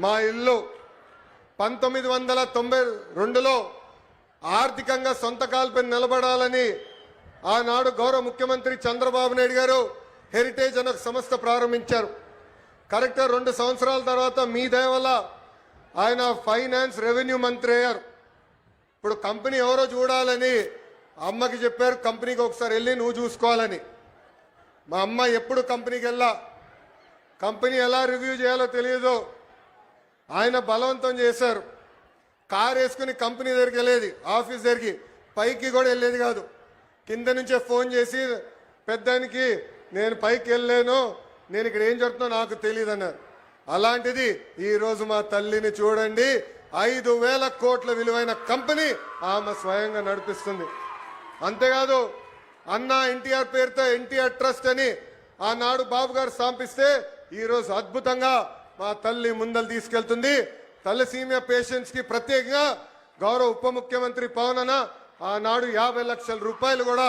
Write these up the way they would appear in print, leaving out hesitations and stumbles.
మా ఇల్లు 1992లో ఆర్థికంగా సొంత కాల్పై నిలబడాలని ఆనాడు గౌరవ ముఖ్యమంత్రి చంద్రబాబు నాయుడు గారు హెరిటేజ్ అనే సంస్థ ప్రారంభించారు. కరెక్ట్గా 2 సంవత్సరాల తర్వాత మీ దయ వల్ల ఆయన ఫైనాన్స్ రెవెన్యూ మంత్రి అయ్యారు. ఇప్పుడు కంపెనీ ఎవరో చూడాలని అమ్మకి చెప్పారు, కంపెనీకి ఒకసారి వెళ్ళి నువ్వు చూసుకోవాలని. మా అమ్మ ఎప్పుడు కంపెనీకి వెళ్ళా, కంపెనీ ఎలా రివ్యూ చేయాలో తెలియదు. ఆయన బలవంతం చేశారు. కారు వేసుకుని కంపెనీ దగ్గరికి వెళ్ళేది, ఆఫీస్ దగ్గరికి పైకి కూడా వెళ్ళేది కాదు. కింద నుంచే ఫోన్ చేసి పెద్దానికి నేను పైకి వెళ్ళలేను, నేను ఇక్కడ ఏం జరుగుతుందో నాకు తెలియదు అన్నారు. అలాంటిది ఈరోజు మా తల్లిని చూడండి, 5,000 కోట్ల విలువైన కంపెనీ ఆమె స్వయంగా నడిపిస్తుంది. అంతేకాదు అన్న ఎన్టీఆర్ పేరుతో ఎన్టీఆర్ ట్రస్ట్ అని ఆనాడు బాబు గారు స్థాపిస్తే ఈరోజు అద్భుతంగా మా తల్లి ముందలు తీసుకెళ్తుంది. తలసీమియా పేషెంట్స్ కి ప్రత్యేకంగా గౌరవ ఉప ముఖ్యమంత్రి పవన్ అన్న ఆనాడు 50 లక్షల రూపాయలు కూడా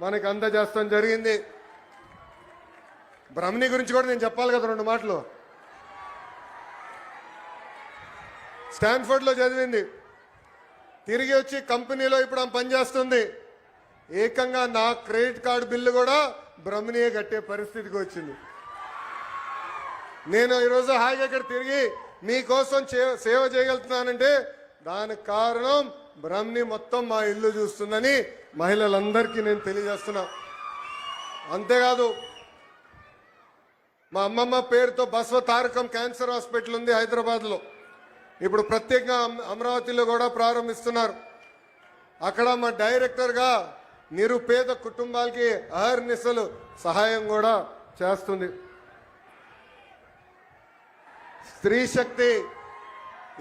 మనకి అందజేస్తాం జరిగింది. బ్రహ్మణి గురించి కూడా నేను చెప్పాలి కదా 2 మాటలు. స్టాన్ఫర్డ్లో చదివింది, తిరిగి వచ్చి కంపెనీలో ఇప్పుడు ఆమె పనిచేస్తుంది. ఏకంగా నా క్రెడిట్ కార్డు బిల్లు కూడా బ్రహ్మణియే కట్టే పరిస్థితికి వచ్చింది. నేను ఈరోజు హాయిగా ఇక్కడ తిరిగి మీకోసం సేవ చేయగలుగుతున్నానంటే దానికి కారణం బ్రహ్మణి మొత్తం మా ఇల్లు చూస్తుందని మహిళలందరికీ నేను తెలియజేస్తున్నా. అంతేకాదు మా అమ్మమ్మ పేరుతో బసవ తారకం క్యాన్సర్ హాస్పిటల్ ఉంది హైదరాబాద్లో. ఇప్పుడు ప్రత్యేకంగా అమరావతిలో కూడా ప్రారంభిస్తున్నారు. అక్కడ మా డైరెక్టర్గా నిరుపేద కుటుంబాలకి అహర్నిశలు సహాయం కూడా చేస్తుంది. స్త్రీ శక్తి,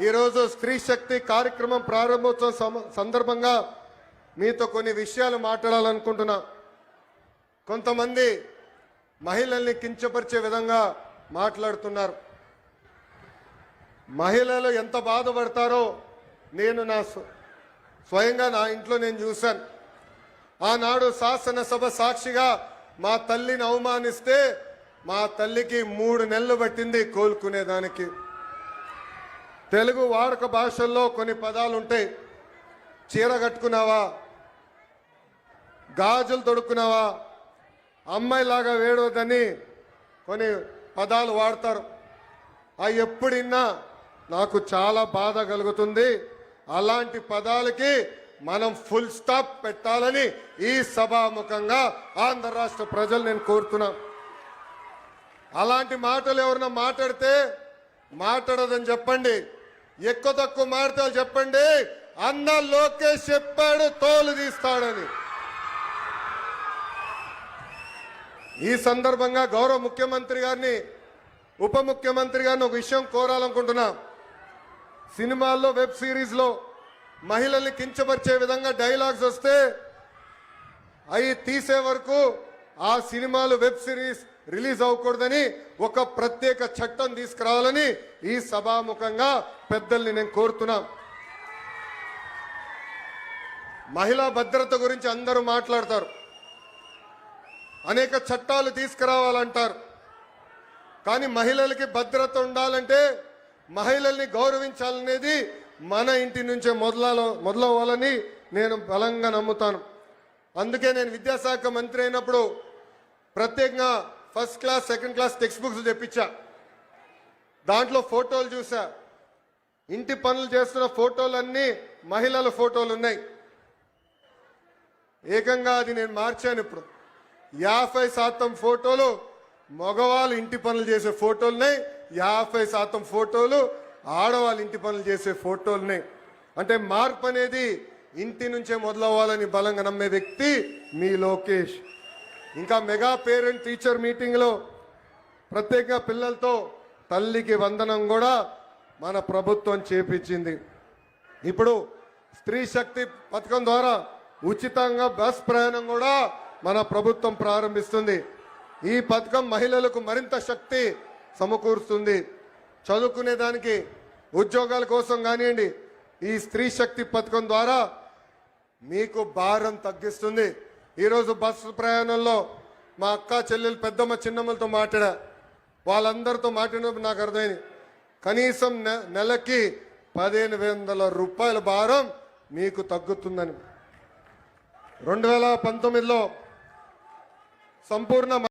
ఈరోజు స్త్రీ శక్తి కార్యక్రమం ప్రారంభోత్సవం సందర్భంగా మీతో కొన్ని విషయాలు మాట్లాడాలనుకుంటున్నా. కొంతమంది మహిళల్ని కించపరిచే విధంగా మాట్లాడుతున్నారు. మహిళలు ఎంత బాధపడతారో నేను స్వయంగా నా ఇంట్లో నేను చూశాను. ఆనాడు శాసనసభ సాక్షిగా మా తల్లిని అవమానిస్తే మా తల్లికి 3 నెలలు పట్టింది కోలుకునేదానికి. తెలుగు వాడుక భాషల్లో కొన్ని పదాలు ఉంటాయి. చీర కట్టుకున్నావా, గాజులు తొడుక్కున్నావా, అమ్మాయిలాగా వేడవద్దని కొన్ని పదాలు వాడతారు. అవి ఎప్పుడిన్నా నాకు చాలా బాధ కలుగుతుంది. అలాంటి పదాలకి మనం ఫుల్ స్టాప్ పెట్టాలని ఈ సభాముఖంగా ఆంధ్ర రాష్ట్ర ప్రజలు నేను కోరుతున్నా. అలాంటి మాటలు ఎవరన్నా మాట్లాడితే మాట్లాడదని చెప్పండి. ఎక్కువ తక్కువ మాటలు చెప్పండి, అన్న లోకేష్ చెప్పాడు తోలు తీస్తాడని. ఈ సందర్భంగా గౌరవ ముఖ్యమంత్రి గారిని ఉప ముఖ్యమంత్రి గారిని ఒక విషయం కోరాలనుకుంటున్నా. సినిమాల్లో వెబ్ సిరీస్లో మహిళల్ని కించపరిచే విధంగా డైలాగ్స్ వస్తే అవి తీసే వరకు ఆ సినిమాలు వెబ్ సిరీస్ రిలీజ్ అవ్వకూడదని ఒక ప్రత్యేక చట్టం తీసుకురావాలని ఈ సభాముఖంగా పెద్దల్ని నేను కోరుతున్నా. మహిళా భద్రత గురించి అందరూ మాట్లాడతారు, అనేక చట్టాలు తీసుకురావాలంటారు. కానీ మహిళలకి భద్రత ఉండాలంటే మహిళల్ని గౌరవించాలనేది మన ఇంటి నుంచే మొదలవ్వాలని నేను బలంగా నమ్ముతాను. అందుకే నేను విద్యాశాఖ మంత్రి అయినప్పుడు ప్రత్యేకంగా first class second class text books తెప్పించా. దాంట్లో ఫోటోలు చూసా. ఇంటి పనులు చేస్తున్న ఫోటోలన్నీ మహిళల ఫోటోలు ఉన్నాయి. ఏకంగా అది నేను మార్చాను. ఇప్పుడు 50% ఫోటోలు మగవాళ్ళు ఇంటి పనులు చేసే ఫోటోలున్నాయి, 50% ఫోటోలు ఆడవాళ్ళు ఇంటి పనులు చేసే ఫోటోలున్నాయి. అంటే మార్పు అనేది ఇంటి నుంచే మొదలవ్వాలని బలంగా నమ్మే వ్యక్తి మీ లోకేష్. ఇంకా మెగా పేరెంట్ టీచర్ మీటింగ్లో ప్రత్యేకంగా పిల్లలతో తల్లికి వందనం కూడా మన ప్రభుత్వం చేపించింది. ఇప్పుడు స్త్రీ శక్తి పథకం ద్వారా ఉచితంగా బస్ ప్రయాణం కూడా మన ప్రభుత్వం ప్రారంభిస్తుంది. ఈ పథకం మహిళలకు మరింత శక్తి సమకూరుస్తుంది. చదువుకునే దానికి, ఉద్యోగాల కోసం కానివ్వండి, ఈ స్త్రీ శక్తి పథకం ద్వారా మీకు భారం తగ్గిస్తుంది. ఈరోజు బస్సు ప్రయాణంలో మా అక్క చెల్లెలు పెద్దమ్మ చిన్నమ్మలతో మాట్లాడా. వాళ్ళందరితో మాట్లాడినప్పుడు నాకు అర్థమైంది, కనీసం నెలకి 1500 రూపాయల భారం మీకు తగ్గుతుందని 2019లో సంపూర్ణ